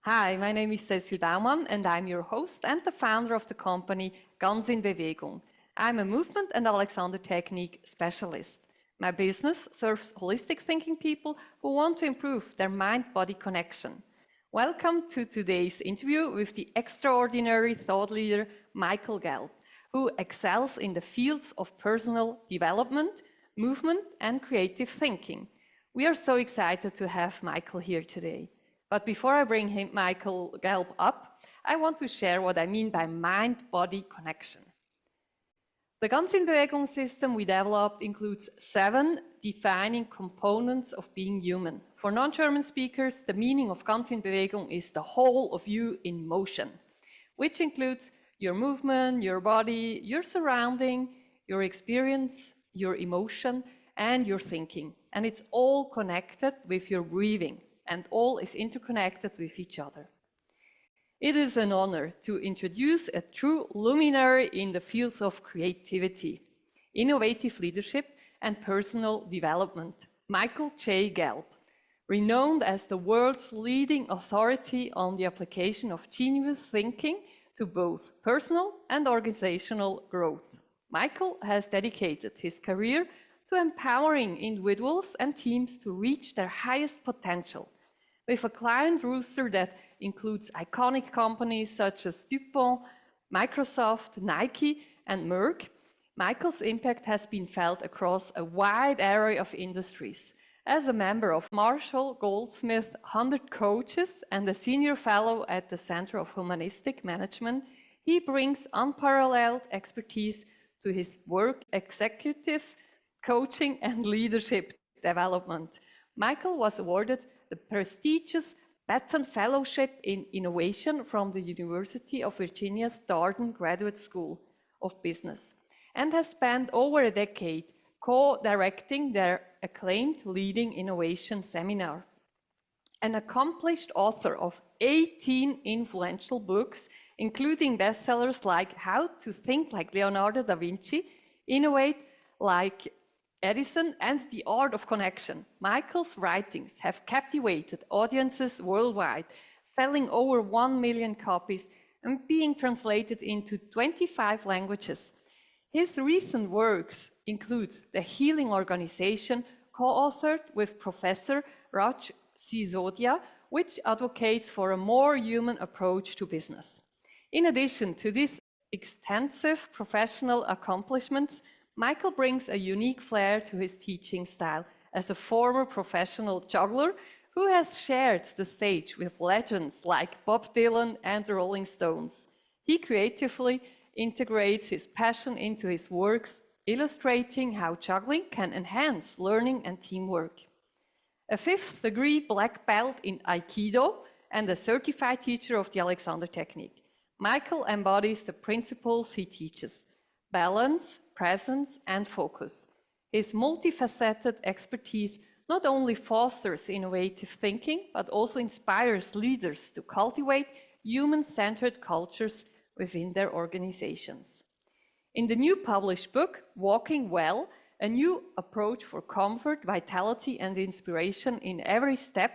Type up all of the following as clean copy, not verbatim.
Hi, my name is Cecil Baumann and I'm your host and the founder of the company Ganz in Bewegung. I'm a movement and Alexander Technique specialist. My business serves holistic thinking people who want to improve their mind-body connection. Welcome to today's interview with the extraordinary thought leader Michael Gelb, who excels in the fields of personal development, movement and creative thinking. We are so excited to have Michael here today. But before I bring Michael Gelb up, I want to share what I mean by mind-body connection. The Ganz in Bewegung system we developed includes 7 defining components of being human. For non-German speakers, the meaning of Ganz in Bewegung is the whole of you in motion, which includes your movement, your body, your surrounding, your experience, your emotion, and your thinking. And it's all connected with your breathing, and all is interconnected with each other. It is an honor to introduce a true luminary in the fields of creativity, innovative leadership, and personal development, Michael J. Gelb, renowned as the world's leading authority on the application of genius thinking to both personal and organizational growth. Michael has dedicated his career to empowering individuals and teams to reach their highest potential. With a client roster that includes iconic companies such as DuPont, Microsoft, Nike, and Merck, Michael's impact has been felt across a wide array of industries. As a member of Marshall Goldsmith 100 Coaches and a senior fellow at the Center of Humanistic Management, he brings unparalleled expertise to his work, executive coaching and leadership development. Michael was awarded the prestigious Batten Fellowship in Innovation from the University of Virginia's Darden Graduate School of Business and has spent over a decade co-directing their acclaimed Leading Innovation Seminar. An accomplished author of 18 influential books, including bestsellers like How to Think Like Leonardo da Vinci, Innovate Like Edison, and The Art of Connection. Michael's writings have captivated audiences worldwide, selling over 1 million copies and being translated into 25 languages. His recent works include The Healing Organization, co-authored with Professor Raj Sisodia, which advocates for a more human approach to business. In addition to these extensive professional accomplishments, Michael brings a unique flair to his teaching style as a former professional juggler who has shared the stage with legends like Bob Dylan and the Rolling Stones. He creatively integrates his passion into his works, illustrating how juggling can enhance learning and teamwork. A 5th degree black belt in Aikido and a certified teacher of the Alexander Technique, Michael embodies the principles he teaches: balance, presence, and focus. His multifaceted expertise not only fosters innovative thinking, but also inspires leaders to cultivate human-centered cultures within their organizations. In the new published book, Walking Well, a new approach for comfort, vitality, and inspiration in every step,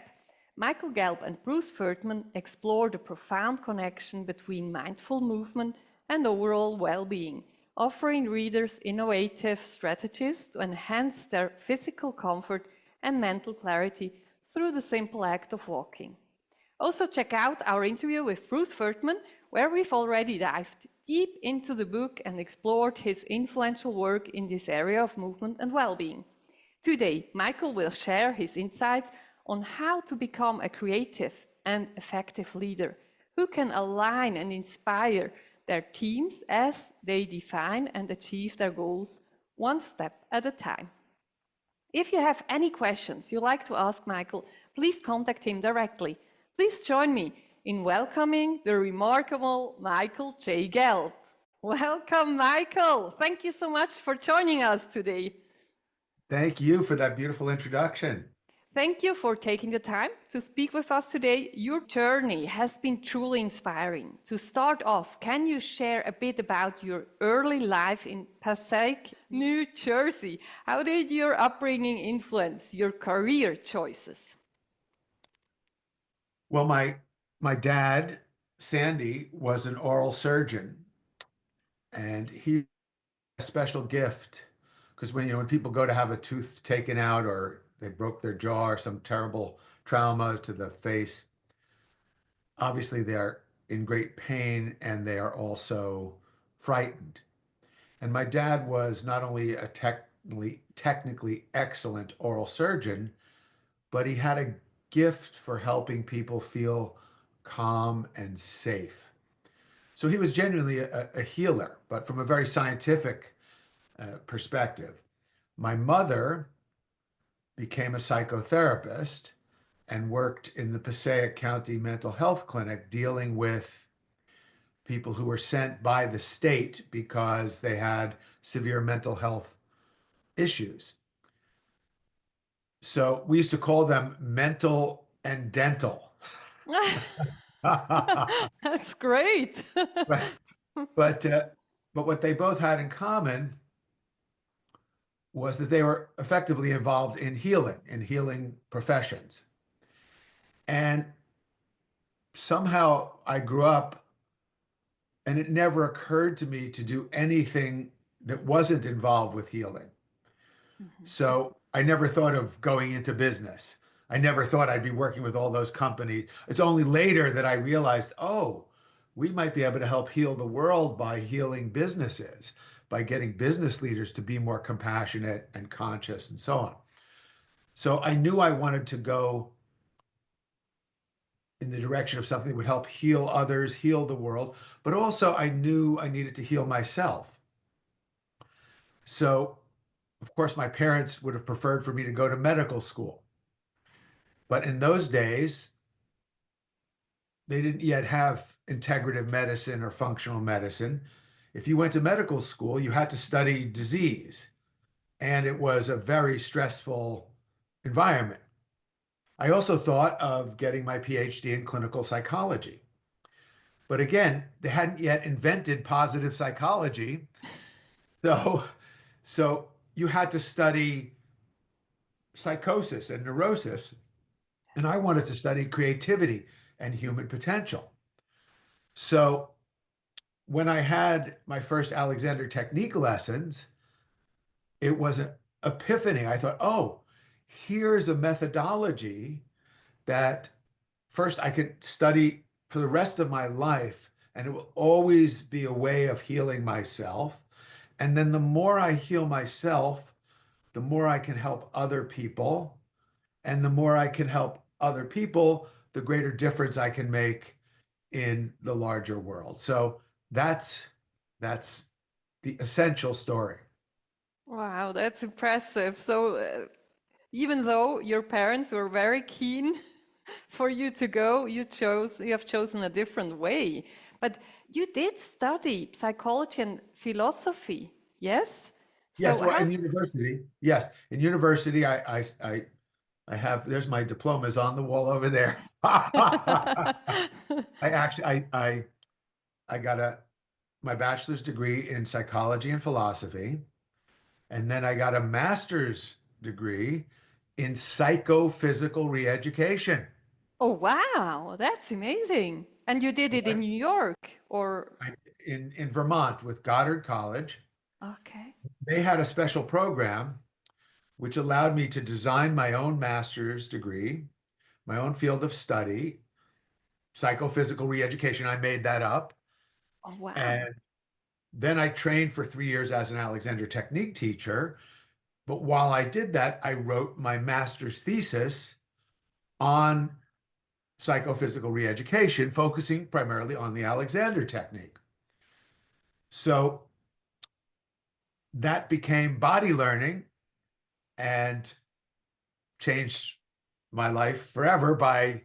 Michael Gelb and Bruce Furtman explore the profound connection between mindful movement and overall well-being, offering readers innovative strategies to enhance their physical comfort and mental clarity through the simple act of walking. Also check out our interview with Bruce Furtman, where we've already dived deep into the book and explored his influential work in this area of movement and well-being. Today, Michael will share his insights on how to become a creative and effective leader who can align and inspire their teams as they define and achieve their goals one step at a time. If you have any questions you'd like to ask Michael, please contact him directly. Please join me in welcoming the remarkable Michael J. Gelb. Welcome, Michael. Thank you so much for joining us today. Thank you for that beautiful introduction. Thank you for taking the time to speak with us today. Your journey has been truly inspiring. To start off, can you share a bit about your early life in Passaic, New Jersey? How did your upbringing influence your career choices? Well, my my dad, Sandy, was an oral surgeon, and he had a special gift because when people go to have a tooth taken out or they broke their jaw or some terrible trauma to the face, obviously they are in great pain and they are also frightened. And my dad was not only a technically excellent oral surgeon, but he had a gift for helping people feel calm and safe. So he was genuinely a healer, but from a very scientific perspective. My mother became a psychotherapist and worked in the Passaic County Mental Health Clinic dealing with people who were sent by the state because they had severe mental health issues. So we used to call them mental and dental. That's great. Right. But what they both had in common was that they were effectively involved in healing professions. And somehow I grew up and it never occurred to me to do anything that wasn't involved with healing. Mhm. So I never thought of going into business. I never thought I'd be working with all those companies. It's only later that I realized, oh, we might be able to help heal the world by healing businesses, by getting business leaders to be more compassionate and conscious and so on. So I knew I wanted to go in the direction of something that would help heal others, heal the world, but also I knew I needed to heal myself. So, of course, my parents would have preferred for me to go to medical school. But in those days, they didn't yet have integrative medicine or functional medicine. If you went to medical school, you had to study disease, and it was a very stressful environment. I also thought of getting my PhD in clinical psychology. But again, they hadn't yet invented positive psychology. So, so you had to study psychosis and neurosis. And I wanted to study creativity and human potential. So when I had my first Alexander Technique lessons, it was an epiphany. I thought, oh, here's a methodology that first I could study for the rest of my life, and it will always be a way of healing myself. And then the more I heal myself, the more I can help other people. And the more I can help other people, the greater difference I can make in the larger world. So that's the essential story. Wow, that's impressive. So, even though your parents were very keen for you to go, you have chosen a different way. But you did study psychology and philosophy, yes? Yes, So well, how? in university, yes, in university, I have there's my diplomas on the wall over there. I actually I got my bachelor's degree in psychology and philosophy, and then I got a master's degree in psychophysical reeducation. Oh, wow, that's amazing. And you did it in Right. New York, or In Vermont with Goddard College. okay. They had a special program which allowed me to design my own master's degree, my own field of study, psychophysical reeducation. I made that up. Oh, wow. And then I trained for 3 years as an Alexander Technique teacher. But while I did that, I wrote my master's thesis on psychophysical reeducation, focusing primarily on the Alexander Technique. So that became body learning and changed my life forever by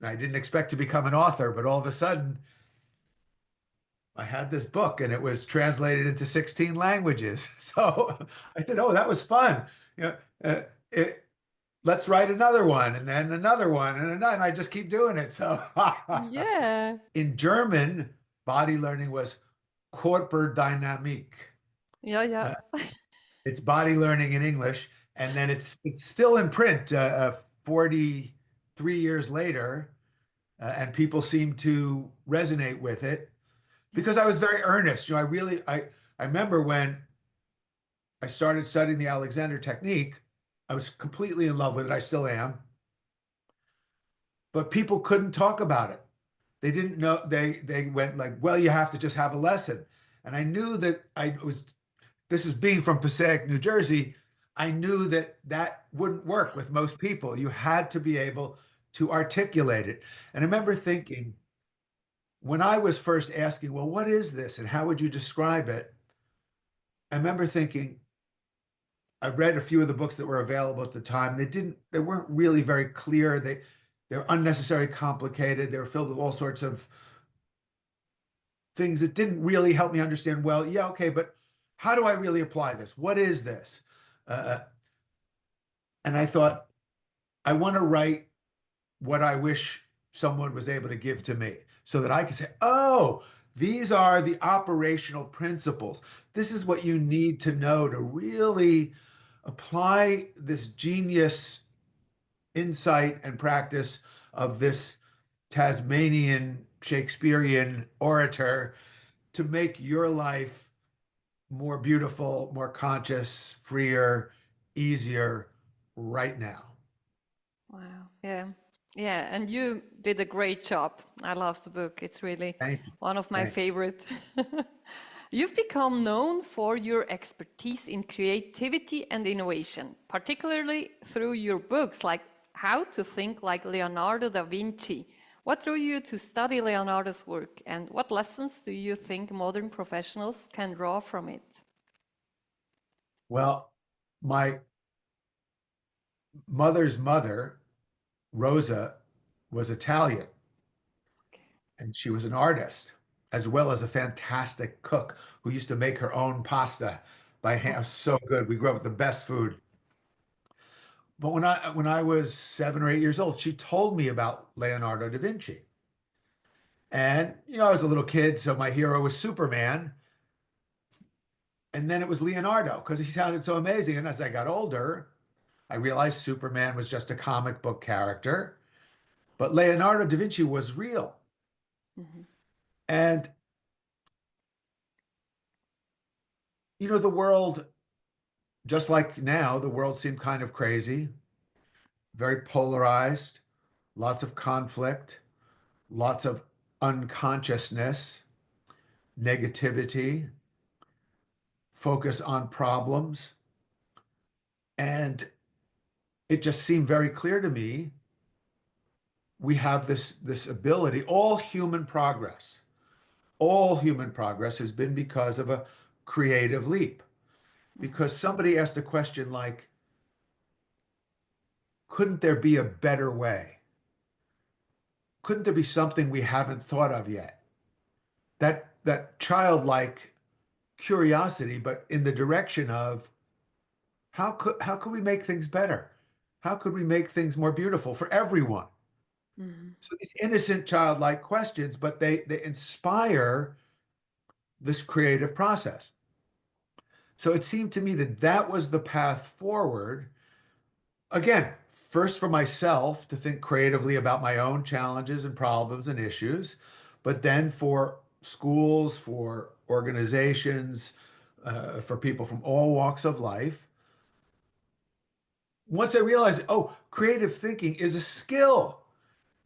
I didn't expect to become an author, but all of a sudden I had this book and it was translated into 16 languages. So I said, "Oh, that was fun. You know, uh, it, let's write another one and then another one and another." And I just keep doing it. So Yeah. in German, body learning was Körperdynamik. Yeah, yeah. Uh, it's body learning in English, and then it's still in print. 40 3 years later, and people seem to resonate with it because I was very earnest. I remember when I started studying the Alexander technique, I was completely in love with it. I still am. But people couldn't talk about it. They didn't know. They went like, well, you have to just have a lesson. And I knew that this is being from Passaic, New Jersey. I knew that that wouldn't work with most people. You had to be able to articulate it. And I remember thinking, when I was first asking, well, what is this and how would you describe it? I remember thinking, I read a few of the books that were available at the time. They weren't really very clear. They're unnecessarily complicated. They were filled with all sorts of things that didn't really help me understand, well, yeah, okay, but how do I really apply this? What is this? Uh, and I thought, I want to write what I wish someone was able to give to me so that I could say, oh, these are the operational principles. This is what you need to know to really apply this genius insight and practice of this Tasmanian Shakespearean orator to make your life more beautiful, more conscious, freer, easier right now. Wow. Yeah. Yeah. And you did a great job. I love the book. It's really Thank you. one of my Thank you. favorite. You've become known for your expertise in creativity and innovation, particularly through your books like How to Think Like Leonardo da Vinci. What drew you to study Leonardo's work, and what lessons do you think modern professionals can draw from it? Well, my mother's mother, Rosa, was Italian, and she was an artist as well as a fantastic cook who used to make her own pasta by hand. So good. We grew up with the best food. But when I was 7 or 8 years old, she told me about Leonardo da Vinci. And I was a little kid, so my hero was Superman. And then it was Leonardo because he sounded so amazing. And as I got older, I realized Superman was just a comic book character, but Leonardo da Vinci was real. Mhm. And the world, just like now, the world seemed kind of crazy, very polarized, lots of conflict, lots of unconsciousness, negativity, focus on problems. And it just seemed very clear to me we have this ability. All human progress has been because of a creative leap. Because somebody asked a question like, couldn't there be a better way? Couldn't there be something we haven't thought of yet? That childlike curiosity, but in the direction of how could we make things better? How could we make things more beautiful for everyone? Mhm. So these innocent childlike questions, but they inspire this creative process. So it seemed to me that that was the path forward. Again, first for myself to think creatively about my own challenges and problems and issues, but then for schools, for organizations, for people from all walks of life. Once I realized, oh, creative thinking is a skill.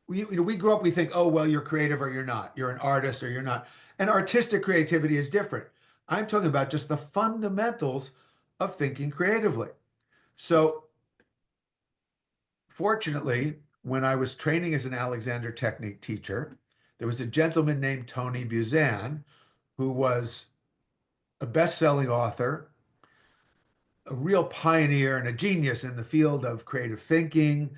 We grew up, we think, oh, well, you're creative or you're not. You're an artist or you're not. And artistic creativity is different. I'm talking about just the fundamentals of thinking creatively. So fortunately, when I was training as an Alexander Technique teacher, there was a gentleman named Tony Buzan who was a best-selling author, a real pioneer and a genius in the field of creative thinking,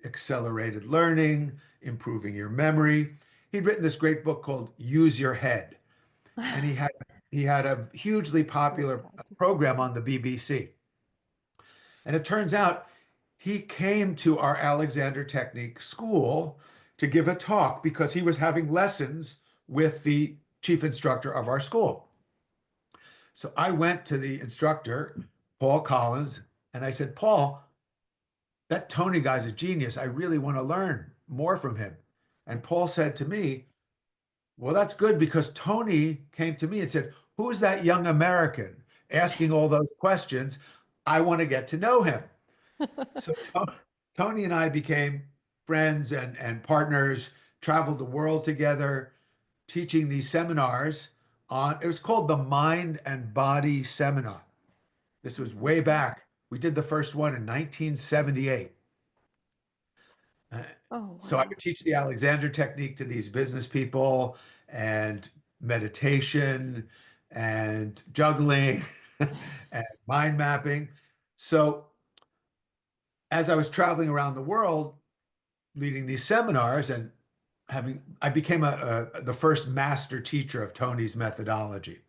accelerated learning, improving your memory. He'd written this great book called Use Your Head, and he had a hugely popular program on the BBC. And it turns out he came to our Alexander Technique school to give a talk because he was having lessons with the chief instructor of our school. So I went to the instructor, Paul Collins, and I said, Paul, that Tony guy's a genius. I really want to learn more from him. And Paul said to me, well, that's good because Tony came to me and said, who's that young American asking all those questions? I want to get to know him. So Tony and I became friends and partners, traveled the world together, teaching these seminars on, it was called the Mind and Body Seminar. This was way back. We did the first one in 1978. Uh, Oh, so I wow. would teach the Alexander technique to these business people and meditation and juggling and mind mapping. So as I was traveling around the world leading these seminars and I became the first master teacher of Tony's methodology.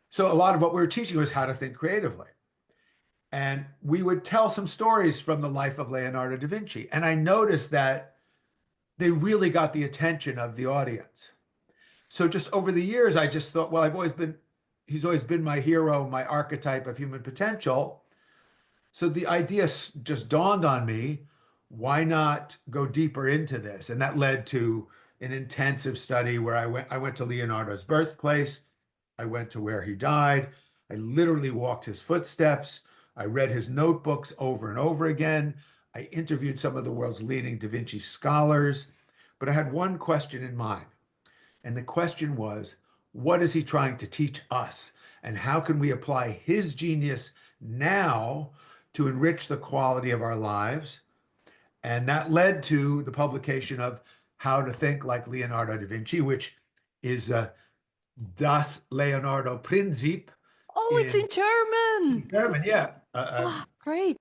So a lot of what we were teaching was how to think creatively. And we would tell some stories from the life of Leonardo da Vinci. And I noticed that they really got the attention of the audience. So just over the years, I just thought, well, he's always been my hero, my archetype of human potential. So the idea just dawned on me, why not go deeper into this? And that led to an intensive study where I went to Leonardo's birthplace. I went to where he died. I literally walked his footsteps. I read his notebooks over and over again. I interviewed some of the world's leading Da Vinci scholars, but I had one question in mind. And the question was, what is he trying to teach us? And how can we apply his genius now to enrich the quality of our lives? And that led to the publication of How to Think Like Leonardo da Vinci, which is Das Leonardo Prinzip Oh, it's in in German. German. Yeah. Oh, great.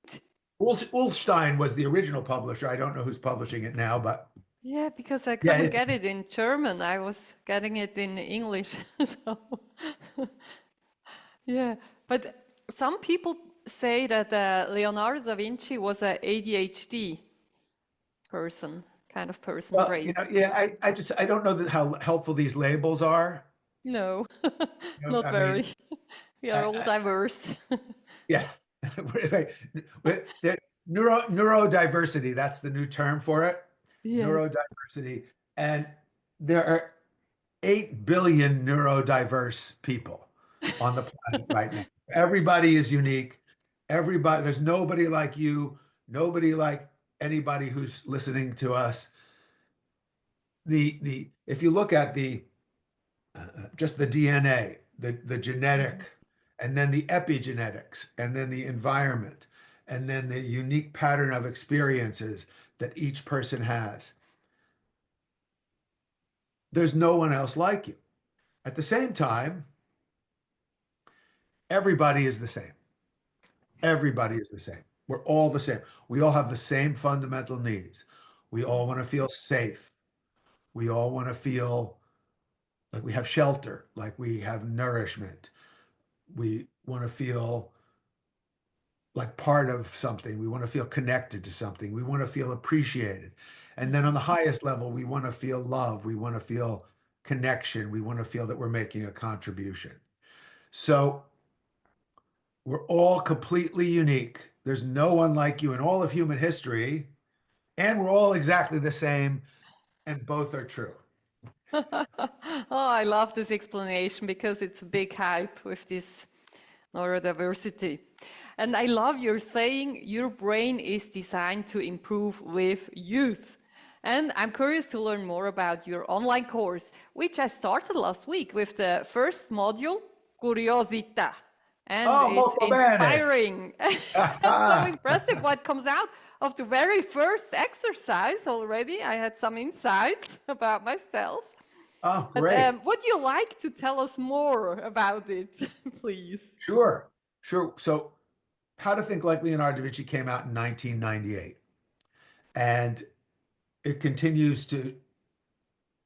Ullstein was the original publisher. I don't know who's publishing it now, but Yeah, because I yeah, couldn't get it in German. I was getting it in English. So, yeah. But some people say that Leonardo da Vinci was a ADHD person, kind of person well, brain. yeah, I don't know how helpful these labels are. No, not I mean, very. We are all I, diverse. yeah, right. Neurodiversity, that's the new term for it. Yes. Neurodiversity. And there are 8 billion neurodiverse people on the planet right now. Everybody is unique. There's nobody like you, nobody like anybody who's listening to us. If you look at just the DNA, the genetic, and then the epigenetics, and then the environment, and then the unique pattern of experiences that each person has. There's no one else like you. At the same time, everybody is the same. Everybody is the same. We're all the same. We all have the same fundamental needs. We all want to feel safe. We all want to feel like we have shelter, like we have nourishment. We want to feel like part of something. We want to feel connected to something. We want to feel appreciated. And then on the highest level, we want to feel love. We want to feel connection. We want to feel that we're making a contribution. So we're all completely unique. There's no one like you in all of human history. And we're all exactly the same. And both are true. Oh, I love this explanation because it's a big hype with this neurodiversity. And I love your saying your brain is designed to improve with youth. And I'm curious to learn more about your online course, which I started last week with the first module, Curiosità. And Oh, it's molto bene. inspiring. It's so impressive what comes out of the very first exercise already. I had some insights about myself. Oh, But great. would you like to tell us more about it, please? Sure. Sure. So, How to Think Like Leonardo da Vinci came out in 1998. And it continues to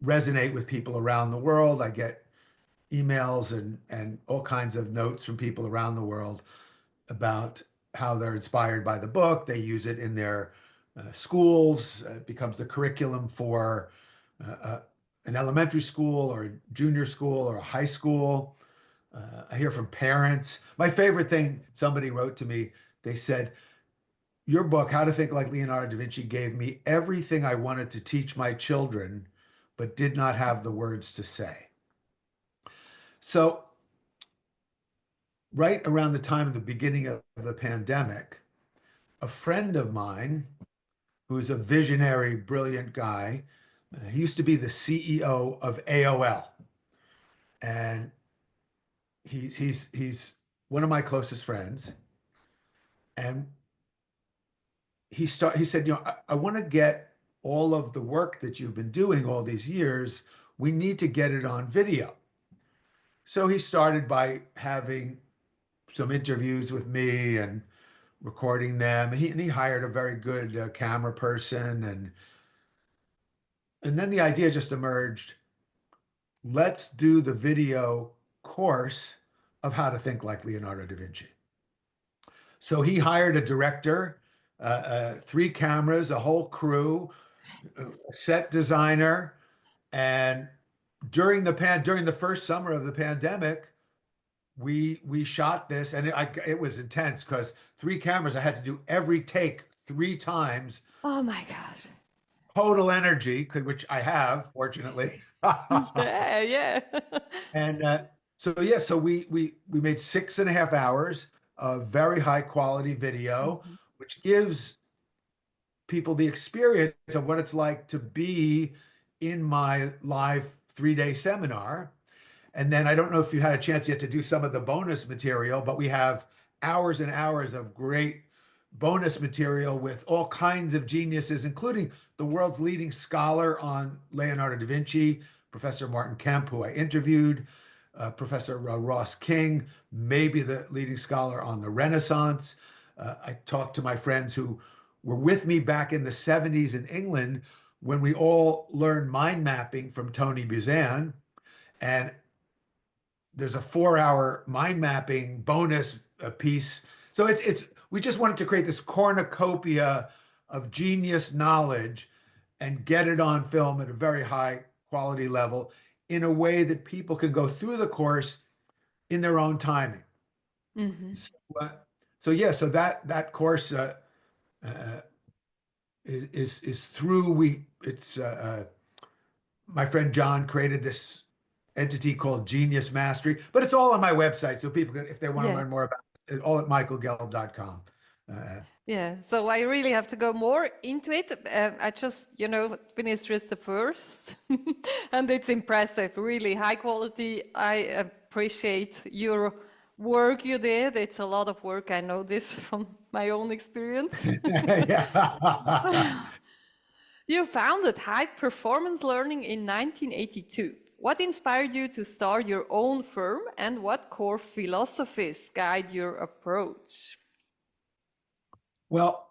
resonate with people around the world. I get emails and all kinds of notes from people around the world about how they're inspired by the book. They use it in their schools. It becomes the curriculum for an elementary school or a junior school or a high school. I hear from parents. My favorite thing, somebody wrote to me, they said, your book, How to Think Like Leonardo da Vinci, gave me everything I wanted to teach my children, but did not have the words to say. So, right around the time of the beginning of the pandemic, a friend of mine, who's a visionary, brilliant guy, he used to be the CEO of AOL, and he's one of my closest friends. And he said, I want to get all of the work that you've been doing all these years. We need to get it on video. So he started by having some interviews with me and recording them. And he hired a very good camera person, and then the idea just emerged. Let's do the video course of how to think like Leonardo da Vinci. So he hired a director, three cameras, a whole crew, a set designer, and during the first summer of the pandemic, we shot this, and it was intense because three cameras. I had to do every take three times. Oh my God. Total energy, which I have, fortunately. Yeah, yeah. And so yeah, so we made 6.5 hours of very high quality video, Mhm. which gives people the experience of what it's like to be in my live 3-day seminar. And then I don't know if you had a chance yet to do some of the bonus material, but we have hours and hours of great bonus material with all kinds of geniuses, including the world's leading scholar on Leonardo da Vinci, Professor Martin Kemp, who I interviewed, Professor Ross King, maybe the leading scholar on the Renaissance. I talked to my friends who were with me back in the 70s in England when we all learned mind mapping from Tony Buzan. And there's a 4-hour mind mapping bonus piece. So it's we just wanted to create this cornucopia of genius knowledge and get it on film at a very high quality level in a way that people can go through the course in their own timing. Mhm. So, yeah, so that course uh, is through we it's my friend John created this entity called Genius Mastery, but it's all on my website. So people can, if they want to Yeah. learn more about it, all at michaelgelb.com. Yeah, so I really have to go more into it. I just, finished with the first, and it's impressive, really high quality. I appreciate your work you did. It's a lot of work. I know this from my own experience. Yeah. You founded High Performance Learning in 1982. What inspired you to start your own firm, and what core philosophies guide your approach? Well,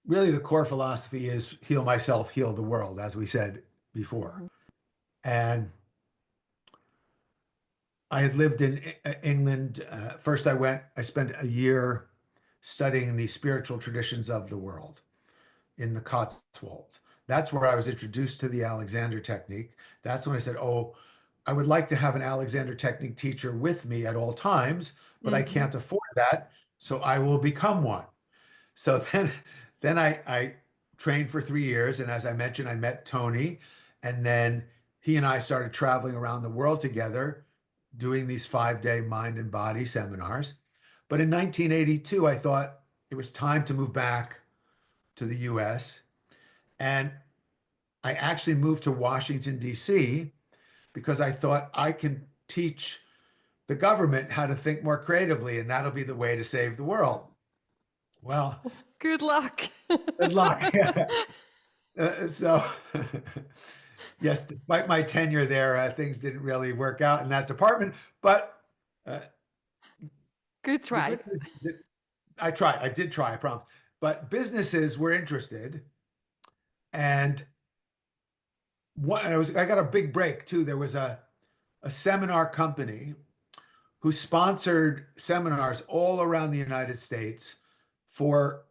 really, the core philosophy is heal myself, heal the world, as we said before. Mhm. And I had lived in England. First, I spent a year studying the spiritual traditions of the world in the Cotswolds. That's where I was introduced to the Alexander Technique. That's when I said, oh, I would like to have an Alexander Technique teacher with me at all times, but I Mhm. can't afford that. So I will become one. So then I trained for 3 years. And as I mentioned, I met Tony. And then he and I started traveling around the world together, doing these 5-day mind and body seminars. But in 1982, I thought it was time to move back to the US. And I actually moved to Washington, D.C., because I thought I can teach the government how to think more creatively, and that'll be the way to save the world. Well, Good luck. good luck. So, yes, despite my tenure there, things didn't really work out in that department. But uh, Good the try. good news is that I tried. I did try, I promise. But businesses were interested, and I got a big break too. There was a seminar company who sponsored seminars all around the United States for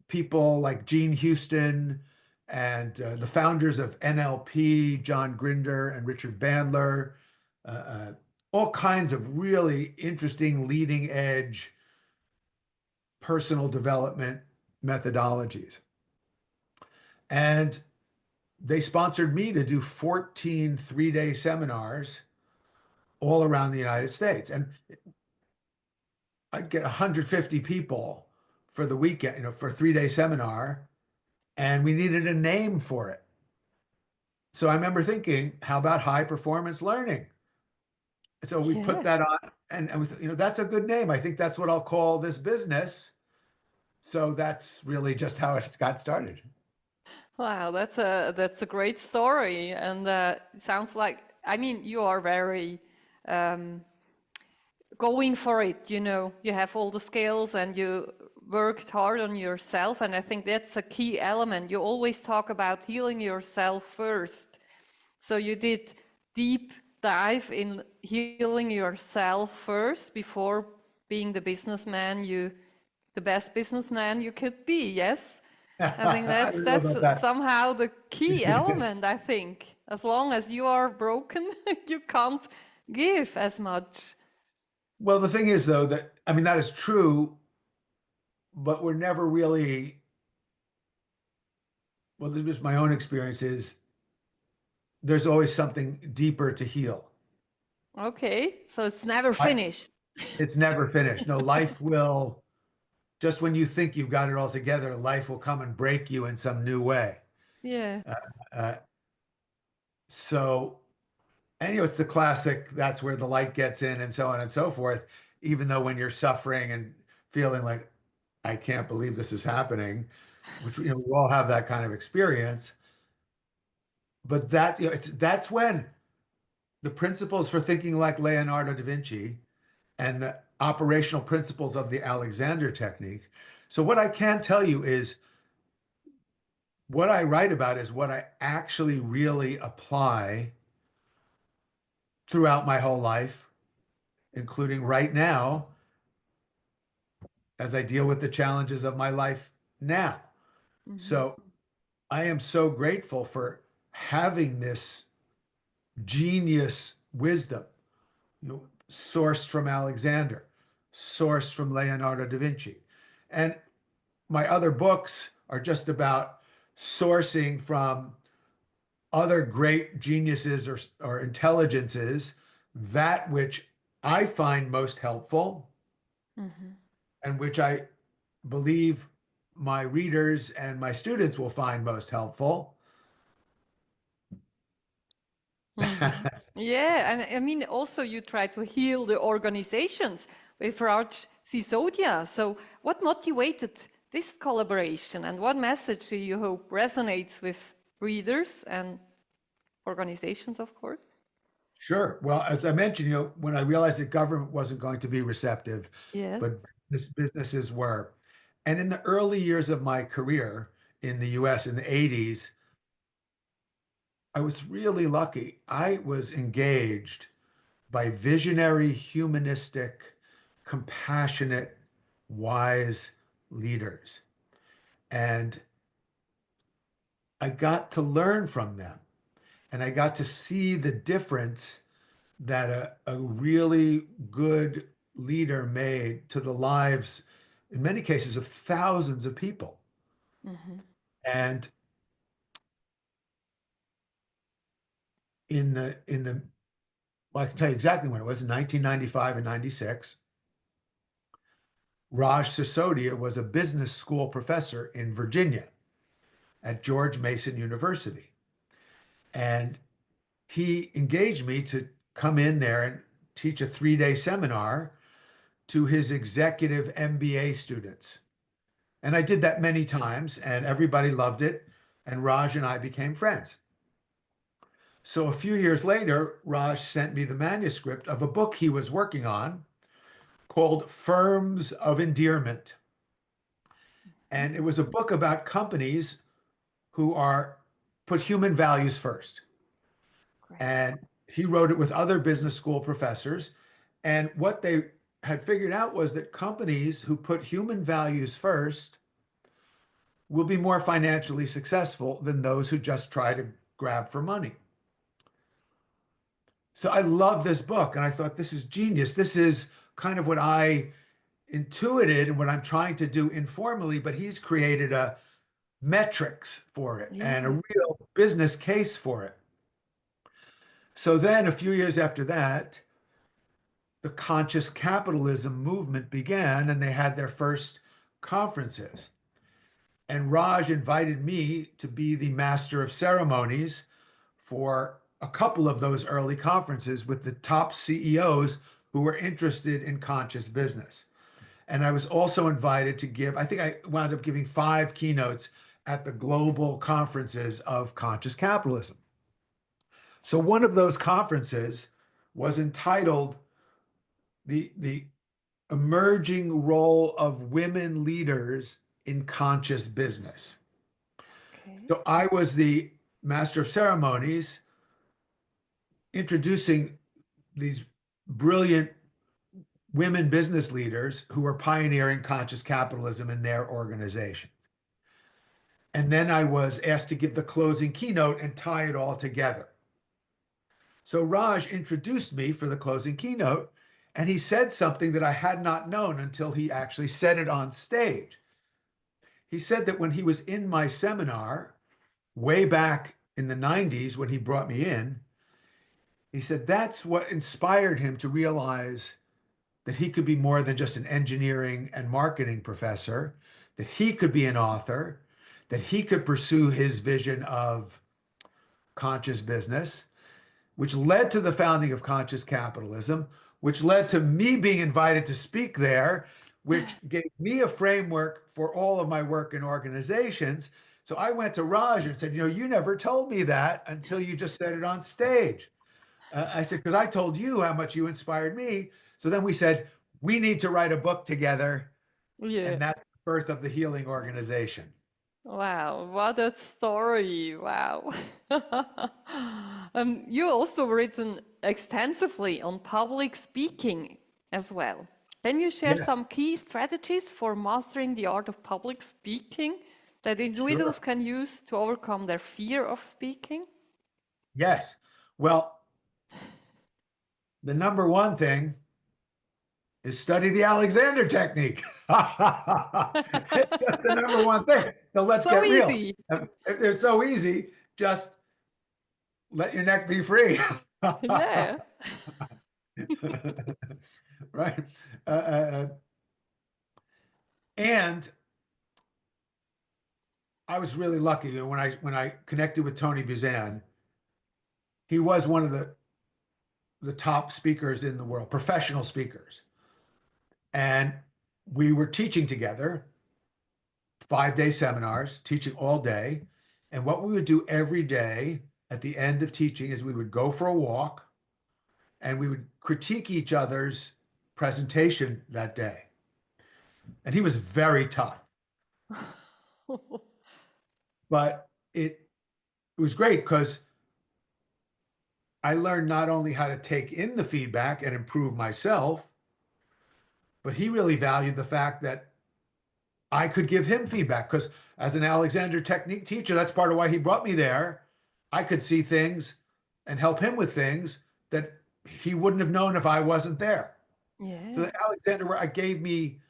people like Gene Houston and the founders of NLP, John Grinder and Richard Bandler, uh, uh, all kinds of really interesting leading edge personal development methodologies. And they sponsored me to do 14 3-day seminars all around the United States. And I'd get 150 people for the weekend, for a 3-day seminar, and we needed a name for it. So I remember thinking, how about high performance learning? So we put Yeah. that on, and we that's a good name. I think that's what I'll call this business. So that's really just how it got started. Wow, that's a great story, and it sounds like, I mean, you are very um, going for it. You have all the skills and you worked hard on yourself, and I think that's a key element. You always talk about healing yourself first. So you did deep dive in healing yourself first before being the best businessman you could be. Yes. I think I that's don't know that's about that. somehow the key element, I think. As long as you are broken, you can't give as much. Well, the thing is, though, that I mean, that is true, but we're never really, well, this was my own experience is there's always something deeper to heal. Okay, so it's never I, finished. it's never finished. No, life will, just when you think you've got it all together, life will come and break you in some new way. Yeah. Uh, uh, so, and it's the classic, that's where the light gets in and so on and so forth. Even though when you're suffering and feeling like, I can't believe this is happening, which, we all have that kind of experience. But that's when the principles for thinking like Leonardo da Vinci and the operational principles of the Alexander technique. So what I can tell you is what I write about is what I actually really apply throughout my whole life, including right now as I deal with the challenges of my life now. Hmm. So I am so grateful for having this genius wisdom, sourced from Alexander, sourced from Leonardo da Vinci. And my other books are just about sourcing from other great geniuses or intelligences, that which I find most helpful Hmm. and which I believe my readers and my students will find most helpful. Hmm. Yeah, and I mean, also you try to heal the organizations with Raj Sisodia. So, what motivated this collaboration, and what message do you hope resonates with readers and organizations, of course? Sure. Well, as I mentioned, when I realized that government wasn't going to be receptive, Yes. but businesses were. And in the early years of my career in the US in the 80s, I was really lucky. I was engaged by visionary, humanistic, compassionate, wise leaders. And I got to learn from them. And I got to see the difference that a really good leader made to the lives, in many cases, of thousands of people. Hmm. And in the well, I can tell you exactly when it was in 1995 and 96. Raj Sisodia was a business school professor in Virginia at George Mason University. And he engaged me to come in there and teach a 3-day seminar to his executive MBA students. And I did that many times, and everybody loved it. And Raj and I became friends. So a few years later, Raj sent me the manuscript of a book he was working on called Firms of Endearment. And it was a book about companies who are put human values first. Great. And he wrote it with other business school professors. And what they had figured out was that companies who put human values first will be more financially successful than those who just try to grab for money. So I love this book and I thought this is genius. This is kind of what I intuited and what I'm trying to do informally, but he's created a metrics for it and a Yeah. real business case for it. So then a few years after that, the conscious capitalism movement began and they had their first conferences. And Raj invited me to be the master of ceremonies for a couple of those early conferences with the top CEOs who were interested in conscious business. And I was also invited to give, I think I wound up giving 5 keynotes at the global conferences of conscious capitalism. So one of those conferences was entitled the emerging role of women leaders in conscious business. Okay. So I was the master of ceremonies introducing these brilliant women business leaders who were pioneering conscious capitalism in their organizations. And then I was asked to give the closing keynote and tie it all together. So Raj introduced me for the closing keynote, and he said something that I had not known until he actually said it on stage. He said that when he was in my seminar, way back in the 90s when he brought me in, he said that's what inspired him to realize that he could be more than just an engineering and marketing professor, that he could be an author, that he could pursue his vision of conscious business, which led to the founding of conscious capitalism, which led to me being invited to speak there, which gave me a framework for all of my work in organizations. So I went to Raj and said, you never told me that until you just said it on stage. I said, because I told you how much you inspired me. So then we said, we need to write a book together. Yeah. And that's the birth of the Healing Organization. Wow, what a story. Wow. You also written extensively on public speaking as well. Can you share Yes, some key strategies for mastering the art of public speaking that sure. individuals can use to overcome their fear of speaking? Yes. Well, the number one thing is study the Alexander technique. It's just the number one thing. So let's So get real. easy. If they're so easy, just let your neck be free. Yeah. Right. And I was really lucky that when I connected with Tony Buzan, he was one of the top speakers in the world, professional speakers. And we were teaching together, 5-day seminars, teaching all day. And what we would do every day at the end of teaching is we would go for a walk and we would critique each other's presentation that day. And he was very tough, but it was great because I learned not only how to take in the feedback and improve myself, but he really valued the fact that I could give him feedback because as an Alexander Technique teacher, that's part of why he brought me there. I could see things and help him with things that he wouldn't have known if I wasn't there. So Yeah. the Alexander work gave me,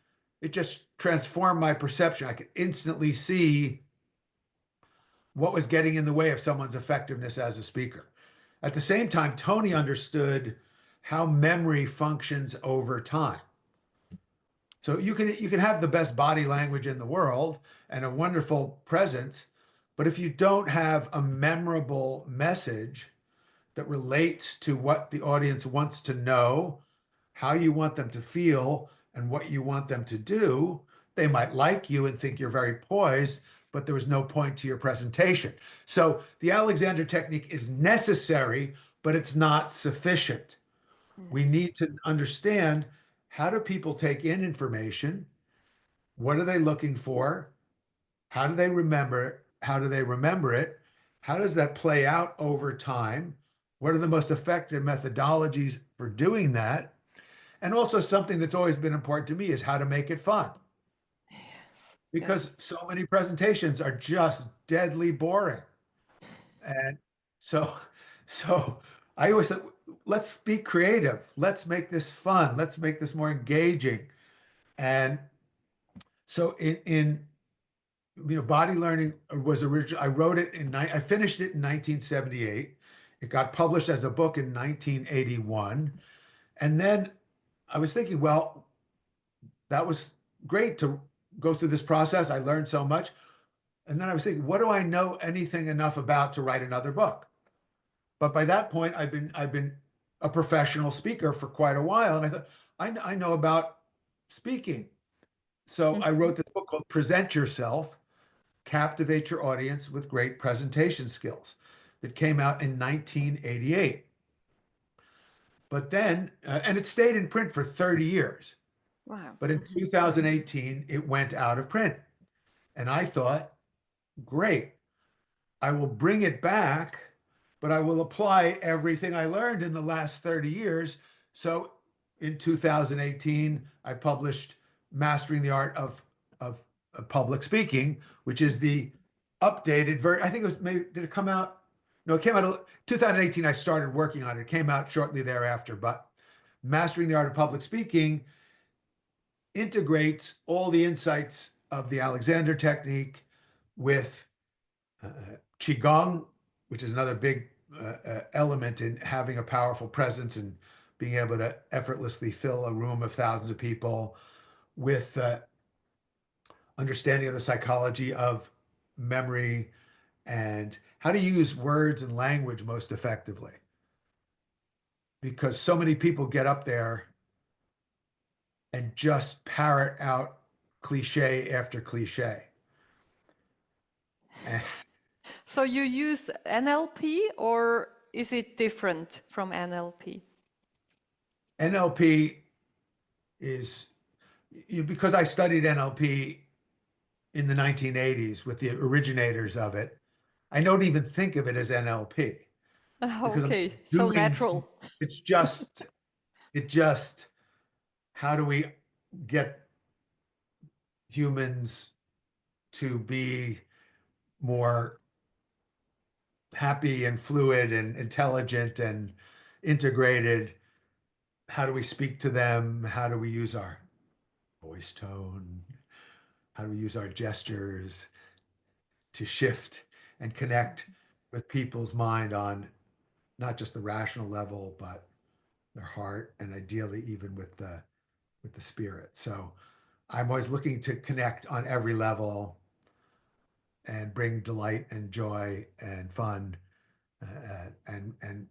it just transformed my perception. I could instantly see what was getting in the way of someone's effectiveness as a speaker. At the same time, Tony understood how memory functions over time. So you can have the best body language in the world and a wonderful presence, but if you don't have a memorable message that relates to what the audience wants to know, how you want them to feel, and what you want them to do, they might like you and think you're very poised, but there was no point to your presentation. So the Alexander technique is necessary, but it's not sufficient. We Mhm. need to understand how do people take in information? What are they looking for? How do they remember it? How do they remember it? How does that play out over time? What are the most effective methodologies for doing that? And also something that's always been important to me is how to make it fun Yes. Yeah. because so many presentations are just deadly boring. And so, so I always said, let's be creative. Let's make this fun. Let's make this more engaging. And so body learning was original. I wrote it I finished it in 1978. It got published as a book in 1981. And then I was thinking, well, that was great to go through this process. I learned so much. And then I was thinking, what do I know anything enough about to write another book? But by that point, I've been a professional speaker for quite a while. And I thought, I know about speaking. So I wrote this book called Present Yourself, Captivate Your Audience with Great Presentation Skills. That came out in 1988. But then, and it stayed in print for 30 years. Wow. But in 2018, it went out of print. And I thought, great, I will bring it back, but I will apply everything I learned in the last 30 years. So in 2018, I published Mastering the Art of Public Speaking, which is the updated version. I think it was, maybe, did it come out? No, it came out 2018. I started working on it. It came out shortly thereafter. But Mastering the Art of Public Speaking integrates all the insights of the Alexander technique with Qigong, which is another big element in having a powerful presence and being able to effortlessly fill a room of thousands of people, with understanding of the psychology of memory and how to use words and language most effectively. Because so many people get up there and just parrot out cliche after cliche. So you use NLP, or is it different from NLP? NLP is, because I studied NLP in the 1980s with the originators of it, I don't even think of it as NLP. Okay, so natural. It's just, how do we get humans to be more happy and fluid and intelligent and integrated? How do we speak to them? How do we use our voice tone? How do we use our gestures to shift and connect with people's mind on not just the rational level, but their heart, and ideally even with the spirit. So I'm always looking to connect on every level and bring delight and joy and fun. And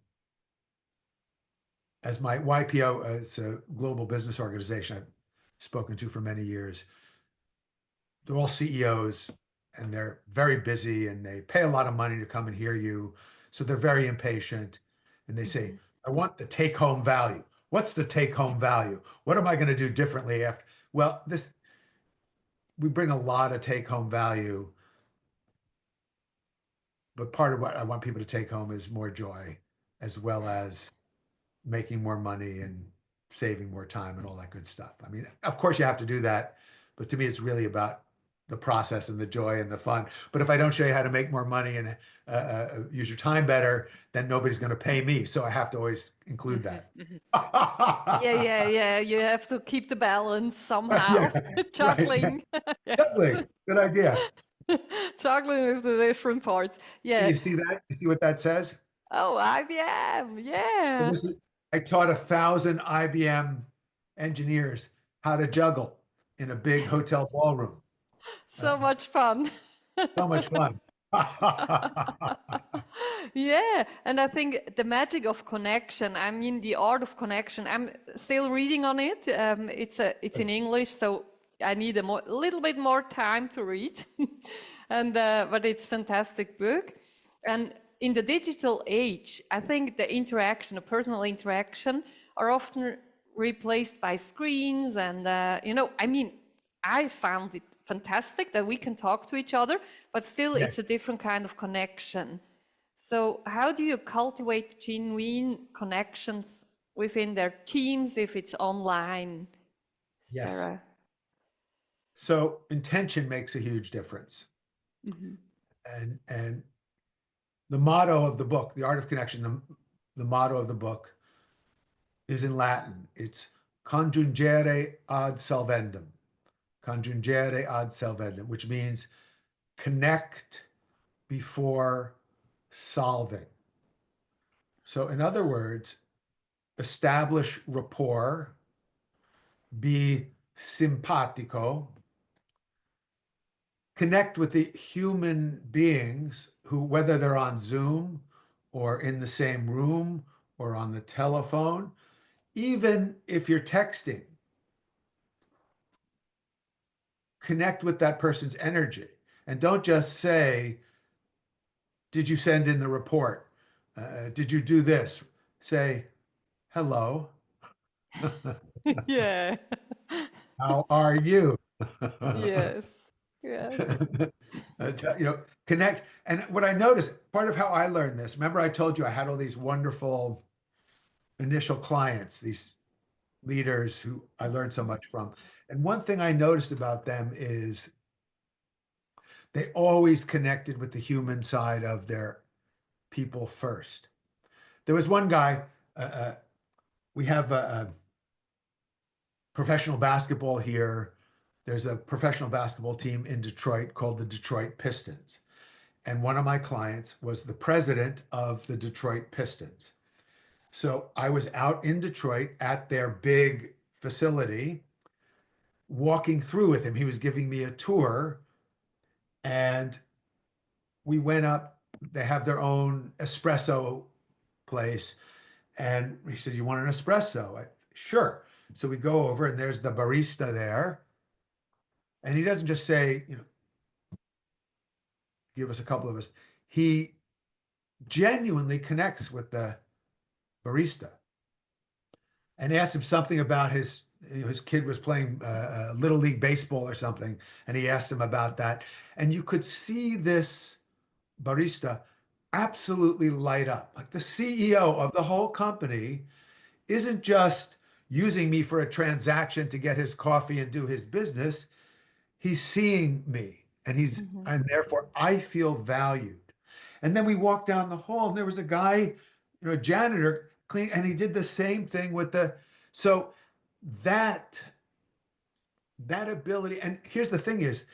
as my YPO, it's a global business organization I've spoken to for many years. They're all CEOs, and they're very busy, and they pay a lot of money to come and hear you. So they're very impatient, and they say, I want the take home value. What's the take home value? What am I going to do differently after? Well, we bring a lot of take home value, but part of what I want people to take home is more joy, as well as making more money and saving more time and all that good stuff. I mean, of course you have to do that, but to me, it's really about the process and the joy and the fun. But if I don't show you how to make more money and use your time better, then nobody's going to pay me. So I have to always include that. Yeah. You have to keep the balance somehow. Juggling. Juggling. Good idea. Juggling with the different parts. Yeah. You see that? You see what that says? Oh, IBM. Yeah. I taught 1,000 IBM engineers how to juggle in a big hotel ballroom. So much fun. So much fun. Yeah, and I think the magic of connection, I mean, the art of connection, I'm still reading on it. It's in English, so I need a little bit more time to read. But it's a fantastic book. And in the digital age, I think the interaction, the personal interaction, are often replaced by screens. And, I mean, I found it fantastic that we can talk to each other, but still it's a different kind of connection. So how do you cultivate genuine connections within their teams if it's online, Sarah? Yes. So intention makes a huge difference. And the motto of the book, The Art of Connection, the motto of the book is in Latin. It's conjungere ad solvendum. conjungere ad solvendum, which means connect before solving. So, in other words, establish rapport, be simpatico, connect with the human beings who, whether they're on Zoom or in the same room or on the telephone, even if you're texting, connect with that person's energy. And don't just say, did you send in the report? Did you do this? Say, hello. Yeah. How are you? Yes. Yes. Connect. And what I noticed, part of how I learned this, remember I told you I had all these wonderful initial clients, these leaders who I learned so much from. And one thing I noticed about them is they always connected with the human side of their people first. There was one guy, we have a professional basketball here. There's a professional basketball team in Detroit called the Detroit Pistons. And one of my clients was the president of the Detroit Pistons. So I was out in Detroit at their big facility, walking through with him. He was giving me a tour, and we went up. They have their own espresso place. And he said, "You want an espresso?" Sure. So we go over, and there's the barista there. And he doesn't just say, give us a couple of us. He genuinely connects with the barista and asked him something about his kid was playing little league baseball or something, and he asked him about that. And you could see this barista absolutely light up. Like the CEO of the whole company isn't just using me for a transaction to get his coffee and do his business. He's seeing me, Mhm. and therefore I feel valued. And then we walked down the hall, and there was a guy, a janitor, clean, and he did the same thing with so that that ability. And here's the thing is,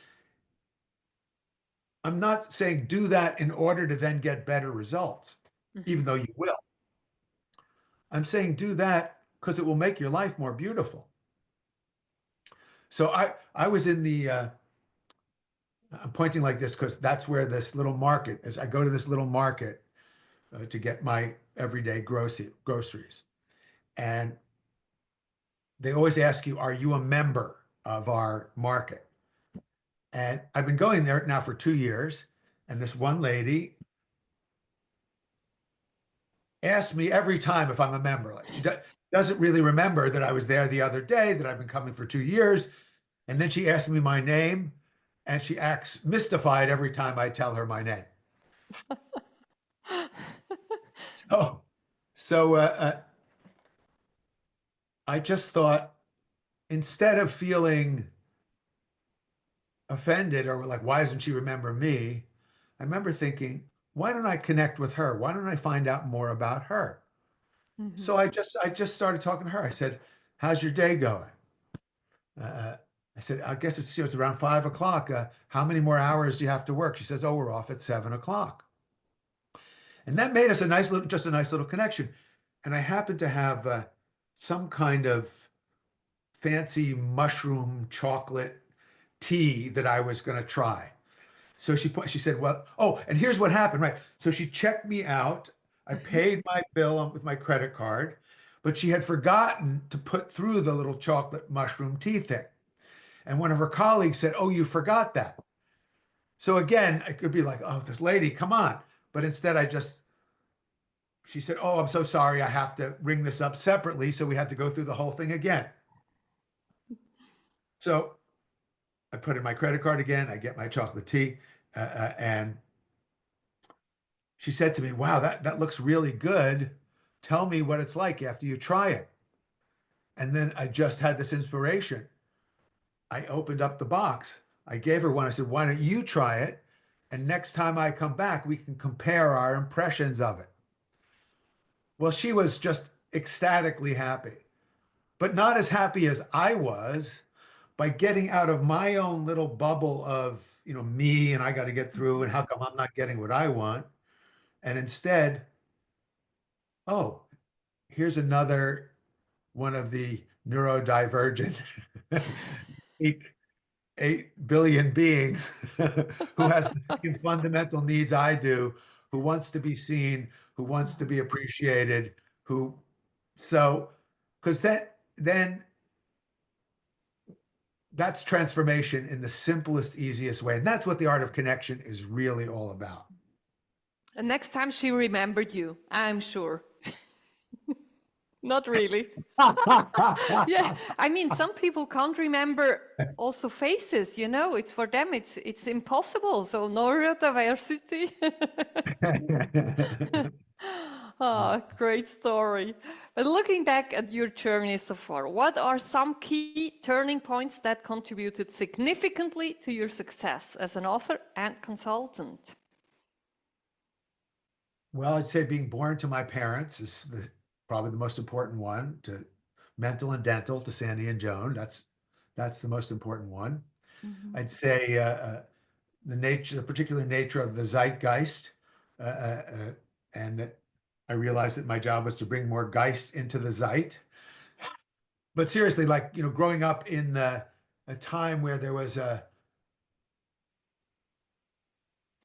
I'm not saying do that in order to then get better results, even Mhm. though you will. I'm saying do that because it will make your life more beautiful. So I was in the I'm pointing like this because that's where this little market is. I go to this little market to get my everyday groceries. And they always ask you, are you a member of our market? And I've been going there now for 2 years. And this one lady asks me every time if I'm a member. Like doesn't really remember that I was there the other day, that I've been coming for 2 years. And then she asks me my name, and she acts mystified every time I tell her my name. Oh, so I just thought, instead of feeling offended or like, why doesn't she remember me? I remember thinking, why don't I connect with her? Why don't I find out more about her? So Mhm. I just started talking to her. I said, how's your day going? I said, I guess it's around 5 o'clock. How many more hours do you have to work? She says, oh, we're off at 7 o'clock. And that made us just a nice little connection. And I happened to have some kind of fancy mushroom chocolate tea that I was going to try. So she said, well, oh, and here's what happened, right? So she checked me out. I Mhm. paid my bill with my credit card, but she had forgotten to put through the little chocolate mushroom tea thing. And one of her colleagues said, oh, you forgot that. So again, I could be like, oh, this lady, come on. But instead, she said, oh, I'm so sorry. I have to ring this up separately. So we had to go through the whole thing again. So I put in my credit card again. I get my chocolate tea. And she said to me, wow, that looks really good. Tell me what it's like after you try it. And then I just had this inspiration. I opened up the box. I gave her one. I said, why don't you try it? And next time I come back, we can compare our impressions of it. Well, she was just ecstatically happy, but not as happy as I was. by getting out of my own little bubble of, me and I got to get through and how come I'm not getting what I want? And instead, oh, here's another one of the neurodivergent 8, 8 billion beings who has the same fundamental needs I do, who wants to be seen, who wants to be appreciated, because then that's transformation in the simplest, easiest way. And that's what the art of connection is really all about. And next time she remembered you, I'm sure. Not really. Yeah, I mean, some people can't remember also faces, it's for them, it's impossible. So neurodiversity. Oh, great story. But looking back at your journey so far, what are some key turning points that contributed significantly to your success as an author and consultant? Well, I'd say being born to my parents is probably the most important one, to mental and dental, to Sandy and Joan. That's the most important one. I'd say the particular nature of the zeitgeist, and that I realized that my job was to bring more Geist into the Zeit. But seriously, like, growing up in a time where there was a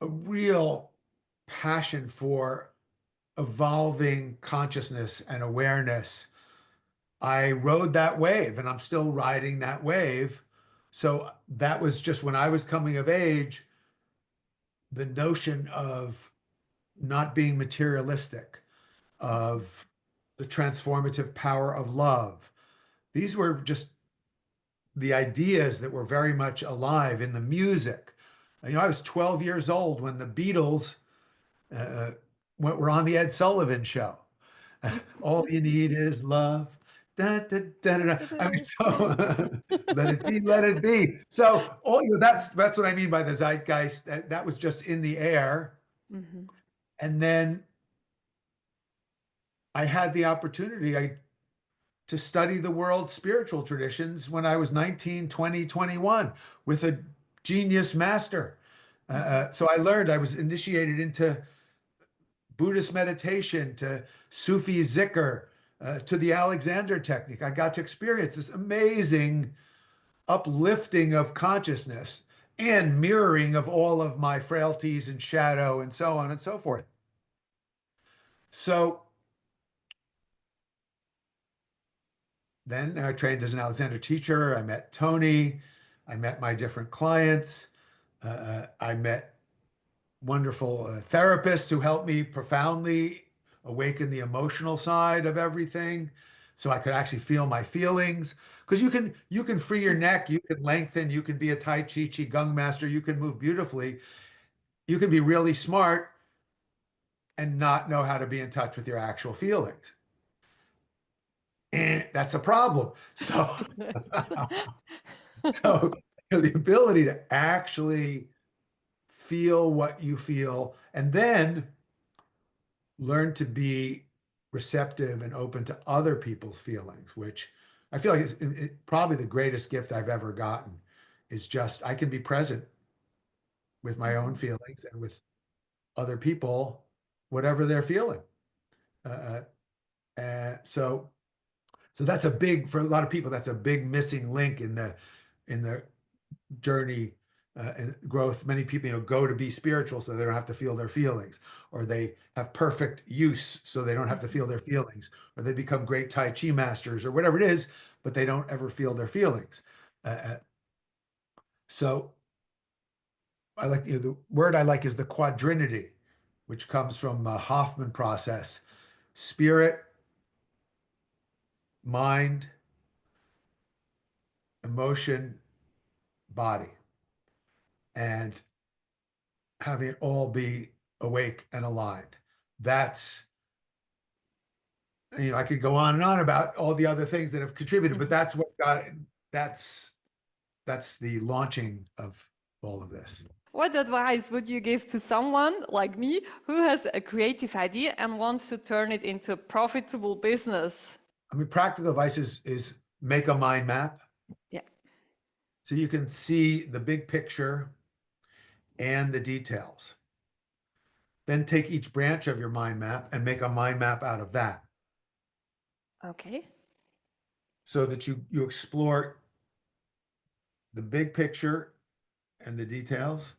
real passion for evolving consciousness and awareness, I rode that wave and I'm still riding that wave. So that was just when I was coming of age, the notion of not being materialistic, of the transformative power of love. These were just the ideas that were very much alive in the music. I was 12 years old when the Beatles were on the Ed Sullivan Show. All you need is love. Da, da, da, da, da. I mean, so let it be, let it be. So that's what I mean by the zeitgeist. That was just in the air. And then I had the opportunity to study the world's spiritual traditions when I was 19, 20, 21 with a genius master. So I was initiated into Buddhist meditation, to Sufi zikr, to the Alexander technique. I got to experience this amazing uplifting of consciousness and mirroring of all of my frailties and shadow and so on and so forth. So then I trained as an Alexander teacher. I met Tony. I met my different clients. I met wonderful therapists who helped me profoundly awaken the emotional side of everything, so I could actually feel my feelings. Because you can free your neck, you can lengthen, you can be a Tai Chi Qigong master, you can move beautifully, you can be really smart and not know how to be in touch with your actual feelings. And that's a problem. So, so the ability to actually feel what you feel and then learn to be receptive and open to other people's feelings, which I feel like is probably the greatest gift I've ever gotten, is just I can be present with my own feelings and with other people, whatever they're feeling. So that's for a lot of people, that's a big missing link in the journey and growth. Many people, go to be spiritual so they don't have to feel their feelings, or they have perfect use so they don't have to feel their feelings, or they become great Tai Chi masters or whatever it is, but they don't ever feel their feelings. So I like, the word I like is the quadrinity, which comes from Hoffman process: spirit, mind, emotion, body, and having it all be awake and aligned. That's, I could go on and on about all the other things that have contributed, but that's what that's the launching of all of this. What advice would you give to someone like me who has a creative idea and wants to turn it into a profitable business? I mean, practical advice is make a mind map. Yeah. so you can see the big picture and the details. Then take each branch of your mind map and make a mind map out of that Okay. so that you explore the big picture and the details.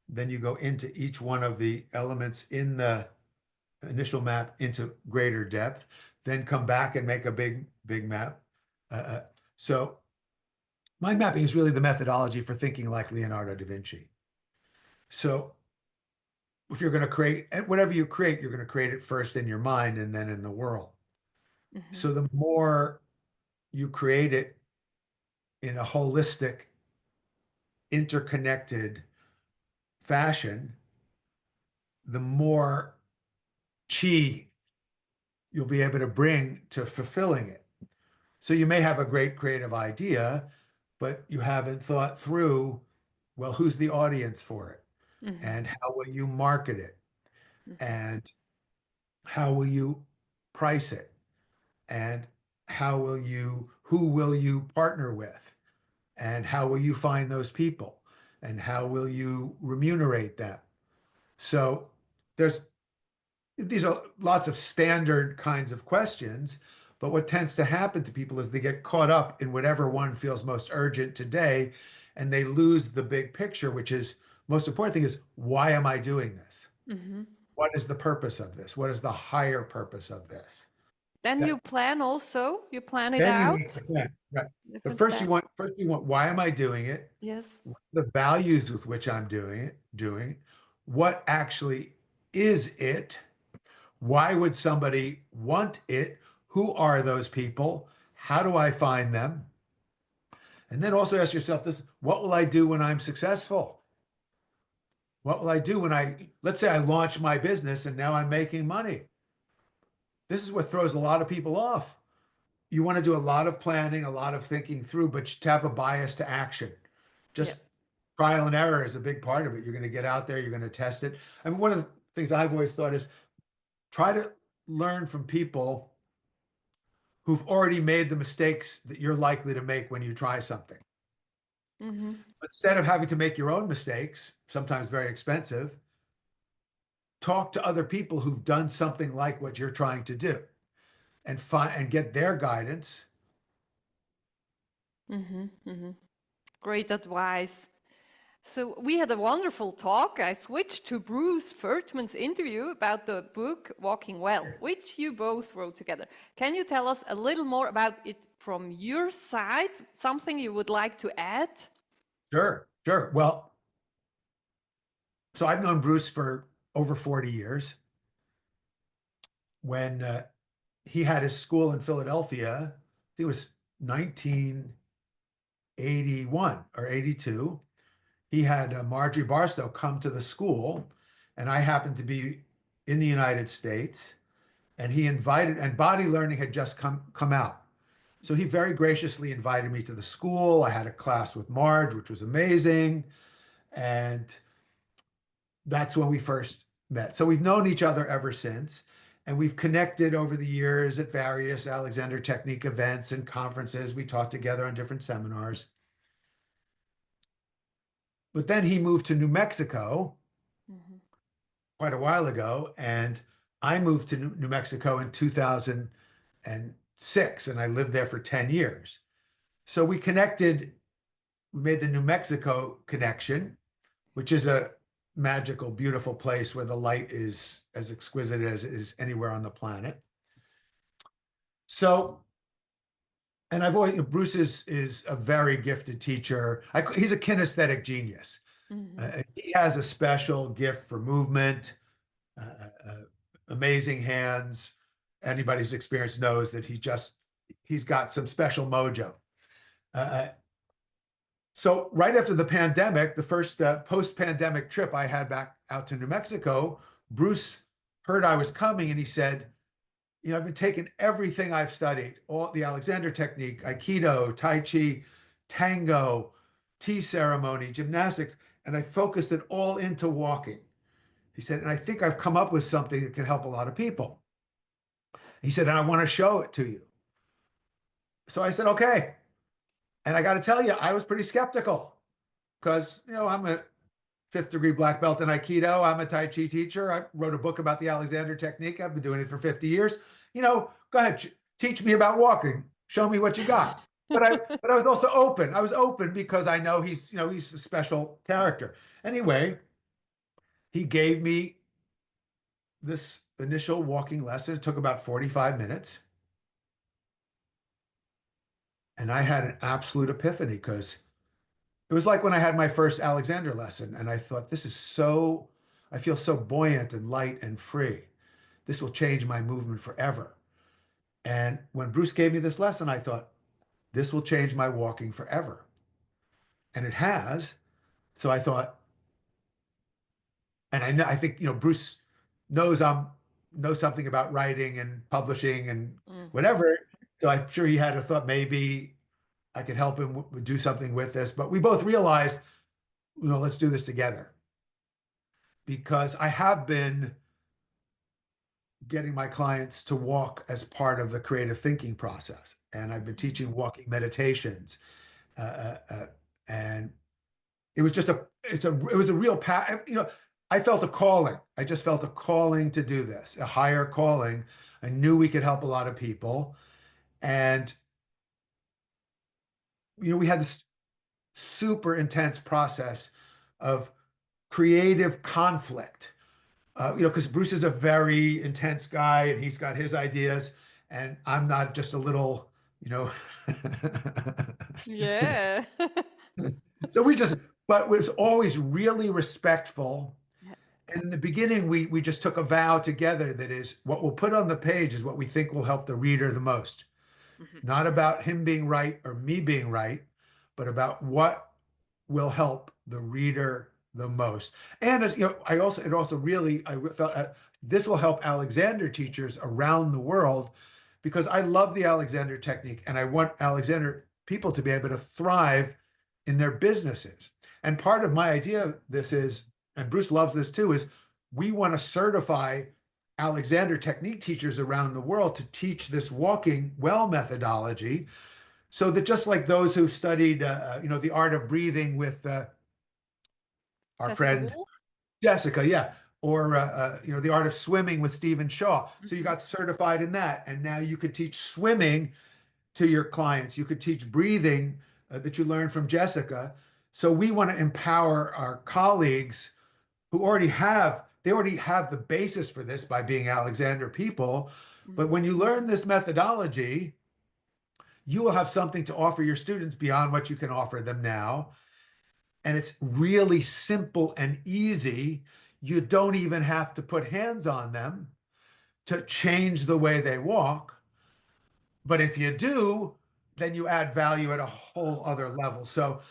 Then you go into each one of the elements in the initial map into greater depth, then come back and make a big map. So mind mapping is really the methodology for thinking like Leonardo da Vinci. So if you're going to create whatever you create, you're going to create it first in your mind and then in the world. Mm-hmm. So the more you create it in a holistic, interconnected fashion, the more chi you'll be able to bring to fulfilling it. So you may have a great creative idea, but you haven't thought through, well, who's the audience for it? Mm-hmm. And how will you market it? Mm-hmm. And how will you price it? And who will you partner with? And how will you find those people? And how will you remunerate them? So these are lots of standard kinds of questions, but what tends to happen to people is they get caught up in whatever one feels most urgent today, and they lose the big picture, which is most important thing is, why am I doing this? Mm-hmm. What is the purpose of this? What is the higher purpose of this? Then That, you plan also, you plan it then you need out, to plan, right? But different steps. first you want, why am I doing it? Yes. What are the values with which I'm doing, what actually is it? Why would somebody want it? Who are those people? How do I find them? And then also ask yourself this, what will I do when I'm successful? What will I do when let's say I launch my business and now I'm making money? This is what throws a lot of people off. You want to do a lot of planning, a lot of thinking through, but to have a bias to action. Yeah. Just trial and error is a big part of it. You're going to get out there, you're going to test it. I mean, one of the things I've always thought is try to learn from people who've already made the mistakes that you're likely to make when you try something. Mm-hmm. Instead of having to make your own mistakes, sometimes very expensive, talk to other people who've done something like what you're trying to do and get their guidance. Mm-hmm. Mm-hmm. Great advice. So we had a wonderful talk. I switched to Bruce Furtman's interview about the book Walking Well, Yes. which you both wrote together. Can you tell us a little more about it from your side? Something you would like to add? Sure. Well, so I've known Bruce for over 40 years. When he had his school in Philadelphia, I think it was 1981 or 82. He had Marjorie Barstow come to the school, and I happened to be in the United States, and he invited, and Body Learning had just come out. So he very graciously invited me to the school. I had a class with Marge, which was amazing. And that's when we first met. So we've known each other ever since. And we've connected over the years at various Alexander Technique events and conferences. We taught together on different seminars. But then he moved to New Mexico Mm-hmm. quite a while ago. And I moved to New Mexico in 2006, and I lived there for 10 years. So we connected, we made the New Mexico connection, which is a magical, beautiful place where the light is as exquisite as it is anywhere on the planet. So, and I've always, Bruce is a very gifted teacher. He's a kinesthetic genius. Mm-hmm. He has a special gift for movement, amazing hands. Anybody who's experienced knows that he's got some special mojo. So right after the pandemic, the first post-pandemic trip I had back out to New Mexico, Bruce heard I was coming and he said, I've been taking everything I've studied, all the Alexander Technique, Aikido, Tai Chi, Tango, tea ceremony, gymnastics, and I focused it all into walking. He said, and I think I've come up with something that can help a lot of people. He said, and I want to show it to you. So I said, okay. And I got to tell you, I was pretty skeptical because, I'm a fifth degree black belt in Aikido. I'm a Tai Chi teacher. I wrote a book about the Alexander technique. I've been doing it for 50 years. Go ahead, teach me about walking. Show me what you got. But I was also open. I was open because I know he's a special character. Anyway, he gave me this initial walking lesson. It took about 45 minutes. And I had an absolute epiphany because it was like when I had my first Alexander lesson, and I thought, I feel so buoyant and light and free. This will change my movement forever. And when Bruce gave me this lesson, I thought, this will change my walking forever. And it has. So I thought, and I think, Bruce knows knows something about writing and publishing and whatever. So I'm sure he had a thought, maybe I could help him do something with this. But we both realized, let's do this together. Because I have been getting my clients to walk as part of the creative thinking process. And I've been teaching walking meditations. And it was just it was a real path. I felt a calling. I just felt a calling to do this, a higher calling. I knew we could help a lot of people. And, we had this super intense process of creative conflict. Because Bruce is a very intense guy and he's got his ideas, and I'm not just a little, Yeah. So but it was always really respectful. And in the beginning, we just took a vow together that is, what we'll put on the page is what we think will help the reader the most. Not about him being right or me being right, but about what will help the reader the most. And as I felt this will help Alexander teachers around the world, because I love the Alexander technique and I want Alexander people to be able to thrive in their businesses. And part of my idea of this is, and Bruce loves this too, is we want to certify Alexander technique teachers around the world to teach this walking well methodology, so that just like those who've studied, the art of breathing with our Jessica friend Wolf? Jessica, yeah, or the art of swimming with Stephen Shaw. So you got certified in that, and now you could teach swimming to your clients. You could teach breathing that you learned from Jessica. So we want to empower our colleagues who already have the basis for this by being Alexander people. But when you learn this methodology, you will have something to offer your students beyond what you can offer them now. And it's really simple and easy. You don't even have to put hands on them to change the way they walk. But if you do, then you add value at a whole other level. So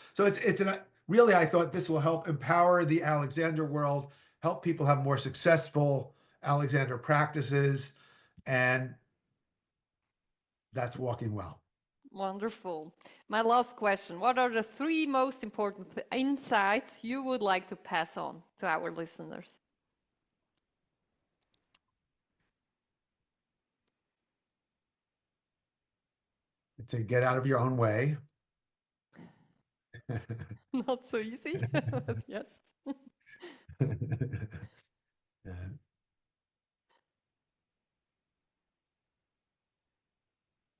really, I thought this will help empower the Alexander world, help people have more successful Alexander practices, and that's walking well. Wonderful. My last question. What are the 3 most important insights you would like to pass on to our listeners? To get out of your own way. Not so easy, but yes.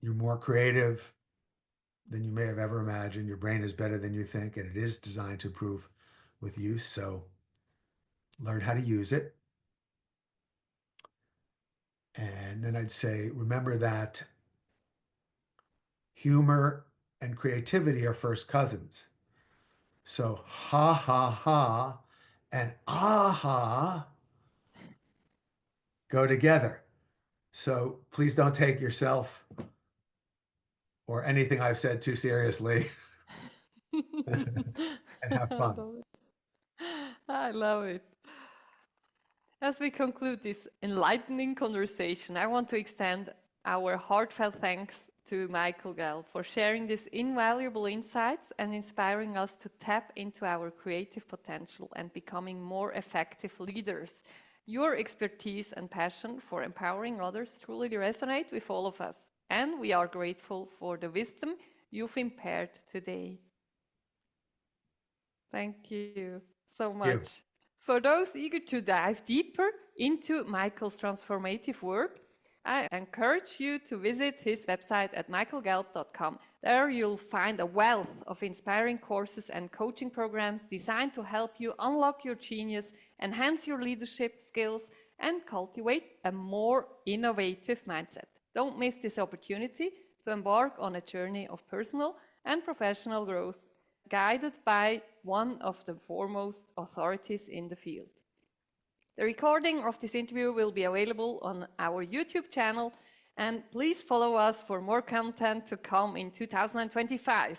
You're more creative than you may have ever imagined. Your brain is better than you think, and it is designed to improve with use. So learn how to use it. And then I'd say, remember that humor and creativity are first cousins. So ha, ha, ha, and aha go together. So please don't take yourself or anything I've said too seriously. And have fun. I love it. As we conclude this enlightening conversation, I want to extend our heartfelt thanks to Michael Gell for sharing these invaluable insights and inspiring us to tap into our creative potential and becoming more effective leaders. Your expertise and passion for empowering others truly resonate with all of us, and we are grateful for the wisdom you've impaired today. Thank you so you. much. For those eager to dive deeper into Michael's transformative work, I encourage you to visit his website at michaelgelb.com. There you'll find a wealth of inspiring courses and coaching programs designed to help you unlock your genius, enhance your leadership skills, and cultivate a more innovative mindset. Don't miss this opportunity to embark on a journey of personal and professional growth, guided by one of the foremost authorities in the field. The recording of this interview will be available on our YouTube channel, and please follow us for more content to come in 2025.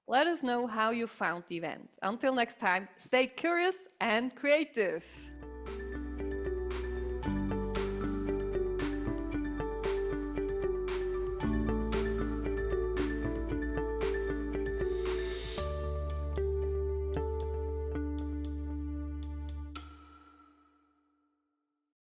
Let us know how you found the event. Until next time, stay curious and creative.